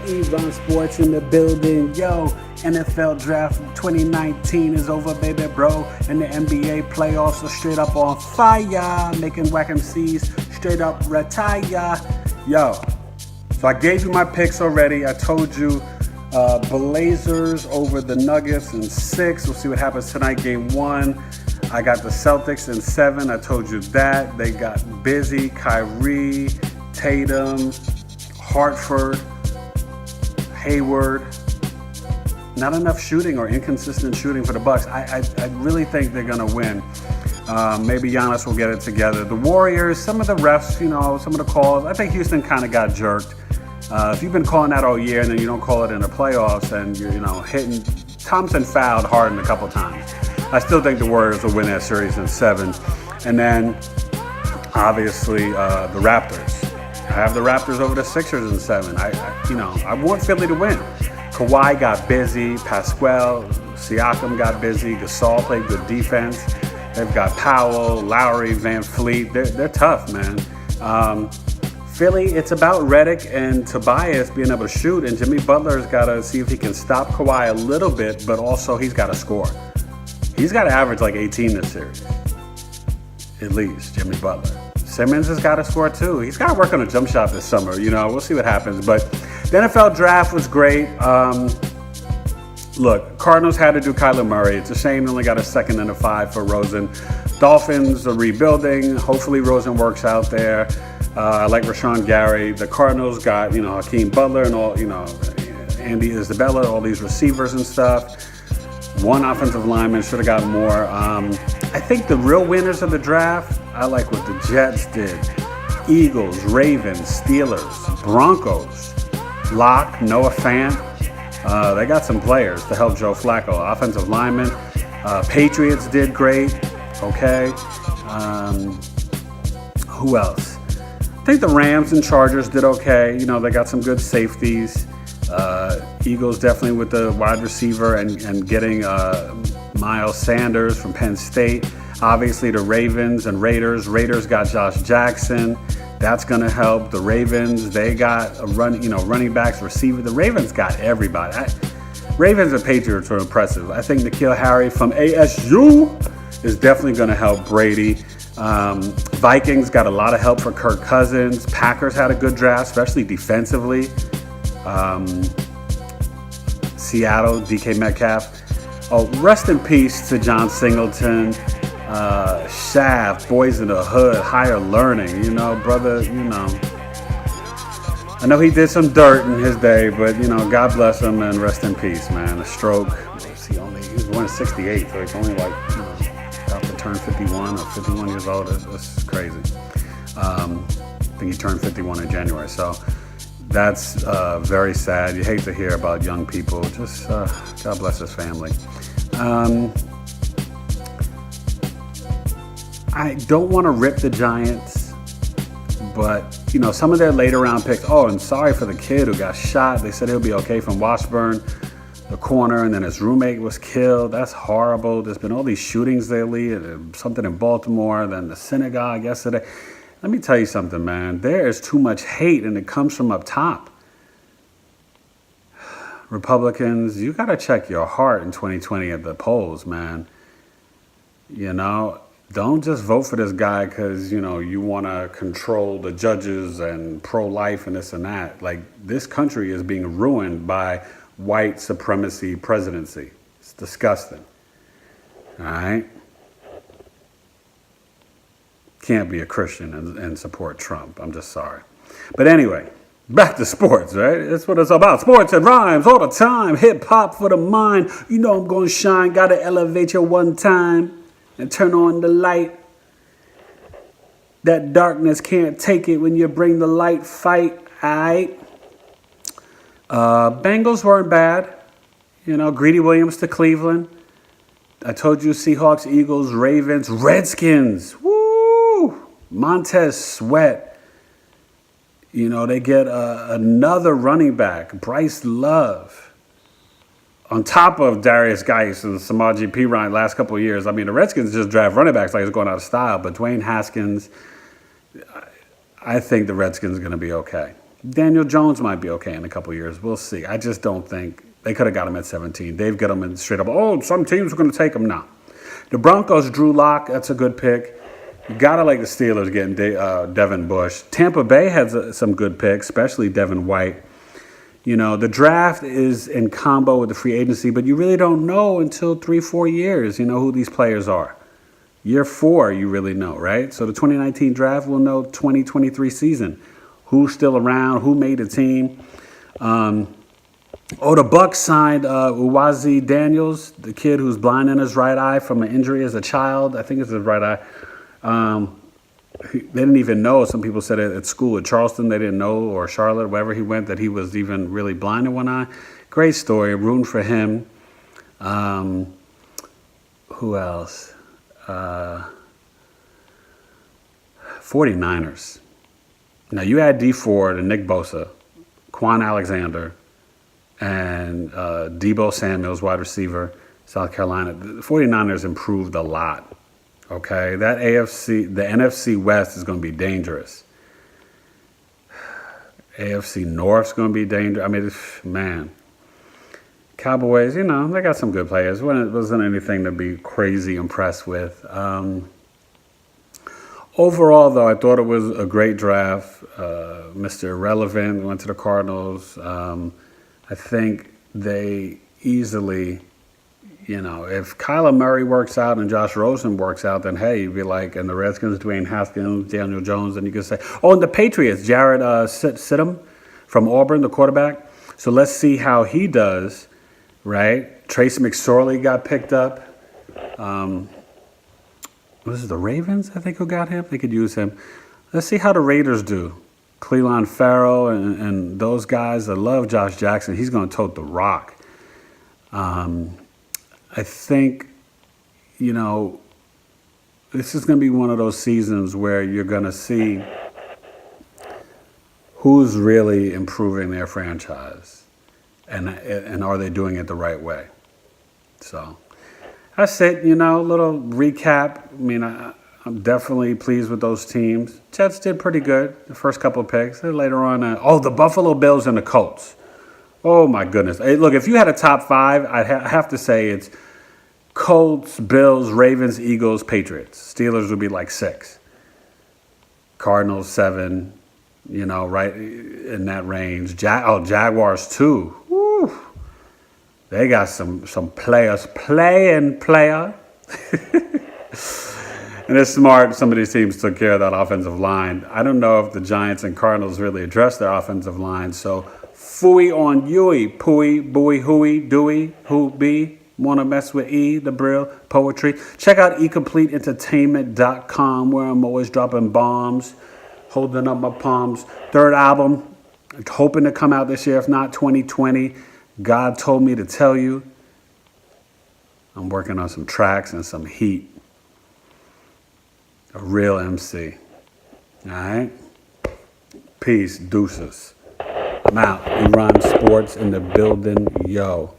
Evon Sports in the building. Yo, NFL Draft 2019 is over, baby, bro. And the NBA playoffs are straight up on fire, making Whack MCs straight up retire. Yo, so I gave you my picks already. I told you Blazers over the Nuggets in 6. We'll see what happens tonight, game 1. I got the Celtics in 7. I told you that. They got busy. Kyrie, Tatum, Hartford, Hayward. Not enough shooting or inconsistent shooting for the Bucks. I really think they're going to win. Maybe Giannis will get it together. The Warriors, some of the refs, some of the calls. I think Houston kind of got jerked. If you've been calling that all year and then you don't call it in the playoffs and you're, hitting, Thompson fouled Harden a couple times. I still think the Warriors will win that series in 7. And then, obviously, the Raptors. I have the Raptors over the Sixers in 7. I want Philly to win. Kawhi got busy. Pascal, Siakam got busy. Gasol played good defense. They've got Powell, Lowry, Van Fleet. They're tough, man. Philly, it's about Redick and Tobias being able to shoot, and Jimmy Butler's got to see if he can stop Kawhi a little bit, but also he's got to score. He's got to average like 18 this series, at least, Jimmy Butler. Simmons has got to score too. He's got to work on a jump shot this summer. We'll see what happens. But the NFL draft was great. Look, Cardinals had to do Kyler Murray. It's a shame they only got a 2nd and a 5 for Rosen. Dolphins are rebuilding. Hopefully Rosen works out there. I like Rashawn Gary. The Cardinals got, Hakeem Butler and all, Andy Isabella, all these receivers and stuff. One offensive lineman, should have gotten more. I think the real winners of the draft, I like what the Jets did. Eagles, Ravens, Steelers, Broncos, Locke, Noah Fant. They got some players to help Joe Flacco. Offensive linemen. Patriots did great. Okay. Who else? I think the Rams and Chargers did okay. They got some good safeties. Eagles definitely with the wide receiver and getting Miles Sanders from Penn State. Obviously the Ravens and Raiders. Raiders got Josh Jackson. That's going to help. The Ravens, they got a running backs, receiver. The Ravens got everybody. Ravens and Patriots are impressive. I think N'Keal Harry from ASU is definitely going to help Brady. Vikings got a lot of help for Kirk Cousins. Packers had a good draft, especially defensively. Seattle, DK Metcalf. Oh, rest in peace to John Singleton. Shaft, Boys in the Hood, Higher Learning, brother, I know he did some dirt in his day, but, God bless him and rest in peace, man. A stroke. He was born in 68, so he's only about to turn 51 or 51 years old. That's crazy. I think he turned 51 in January, so that's very sad. You hate to hear about young people. Just God bless his family. I don't want to rip the Giants, but, some of their later round picks. Oh, and sorry for the kid who got shot. They said he'll be okay from Washburn, the corner, and then his roommate was killed. That's horrible. There's been all these shootings lately, something in Baltimore, then the synagogue yesterday. Let me tell you something, man. There is too much hate, and it comes from up top. Republicans, you got to check your heart in 2020 at the polls, man. Don't just vote for this guy because, you want to control the judges and pro-life and this and that. Like, this country is being ruined by white supremacy presidency. It's disgusting. All right? Can't be a Christian and support Trump. I'm just sorry. But anyway, back to sports, right? That's what it's about. Sports and rhymes all the time. Hip-hop for the mind. I'm going to shine. Got to elevate you one time. And turn on the light. That darkness can't take it when you bring the light. Fight, alright? Bengals weren't bad. Greedy Williams to Cleveland. I told you Seahawks, Eagles, Ravens, Redskins. Woo! Montez Sweat. They get another running back, Bryce Love. On top of Darius Geis and Samaje Perine last couple of years, the Redskins just draft running backs like it's going out of style. But Dwayne Haskins, I think the Redskins are going to be okay. Daniel Jones might be okay in a couple years. We'll see. I just don't think they could have got him at 17. Dave Gettleman straight up, oh, some teams are going to take him now. The Broncos, Drew Lock, that's a good pick. You got to like the Steelers getting Devin Bush. Tampa Bay has some good picks, especially Devin White. You know, the draft is in combo with the free agency, but you really don't know until 3-4 years, you know, who these players are. Year 4, you really know, right? So the 2019 draft will know 2023 season. Who's still around? Who made the team? The Bucks signed Uwazi Daniels, the kid who's blind in his right eye from an injury as a child. I think it's his right eye. They didn't even know. Some people said at school at Charleston they didn't know, or Charlotte, wherever he went, that he was even really blind in one eye. Great story. Rooting for him. Who else? 49ers. Now, you add D Ford and Nick Bosa, Quan Alexander, and Debo Samuels, wide receiver, South Carolina. The 49ers improved a lot. Okay, the NFC West is going to be dangerous. AFC North's going to be dangerous. I mean, man. Cowboys, you know, they got some good players. It wasn't anything to be crazy impressed with. Overall, though, I thought it was a great draft. Mr. Irrelevant went to the Cardinals. I think they easily, you know, if Kyler Murray works out and Josh Rosen works out, then hey, you'd be like, and the Redskins, Dwayne Haskins, Daniel Jones, and you could say, oh, and the Patriots, Jared Stidham from Auburn, the quarterback. So let's see how he does, right? Trace McSorley got picked up. Was it the Ravens, I think, who got him? They could use him. Let's see how the Raiders do. Cleveland Farrell and those guys. I love Josh Jackson. He's going to tote the rock. I think, you know, this is going to be one of those seasons where you're going to see who's really improving their franchise and are they doing it the right way. So that's it, you know, a little recap. I mean, I'm definitely pleased with those teams. Jets did pretty good the first couple of picks. Then later on, the Buffalo Bills and the Colts. Oh, my goodness. Hey, look, if you had a top 5, I'd have to say it's Colts, Bills, Ravens, Eagles, Patriots. Steelers would be like 6. Cardinals, 7, you know, right in that range. Jaguars, 2. Woo. They got some players playing. And it's smart. Some of these teams took care of that offensive line. I don't know if the Giants and Cardinals really addressed their offensive line. So, fooey on Yui, pooey, buoy, hooey, dewey, who be, want to mess with E, the Brill, poetry. Check out ecompleteentertainment.com, where I'm always dropping bombs, holding up my palms. 3rd album, hoping to come out this year, if not 2020. God told me to tell you. I'm working on some tracks and some heat. A real MC. All right? Peace, deuces. I'm out. Iran Sports in the building. Yo.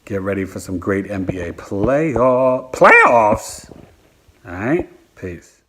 Get ready for some great NBA playoffs. All right? Peace.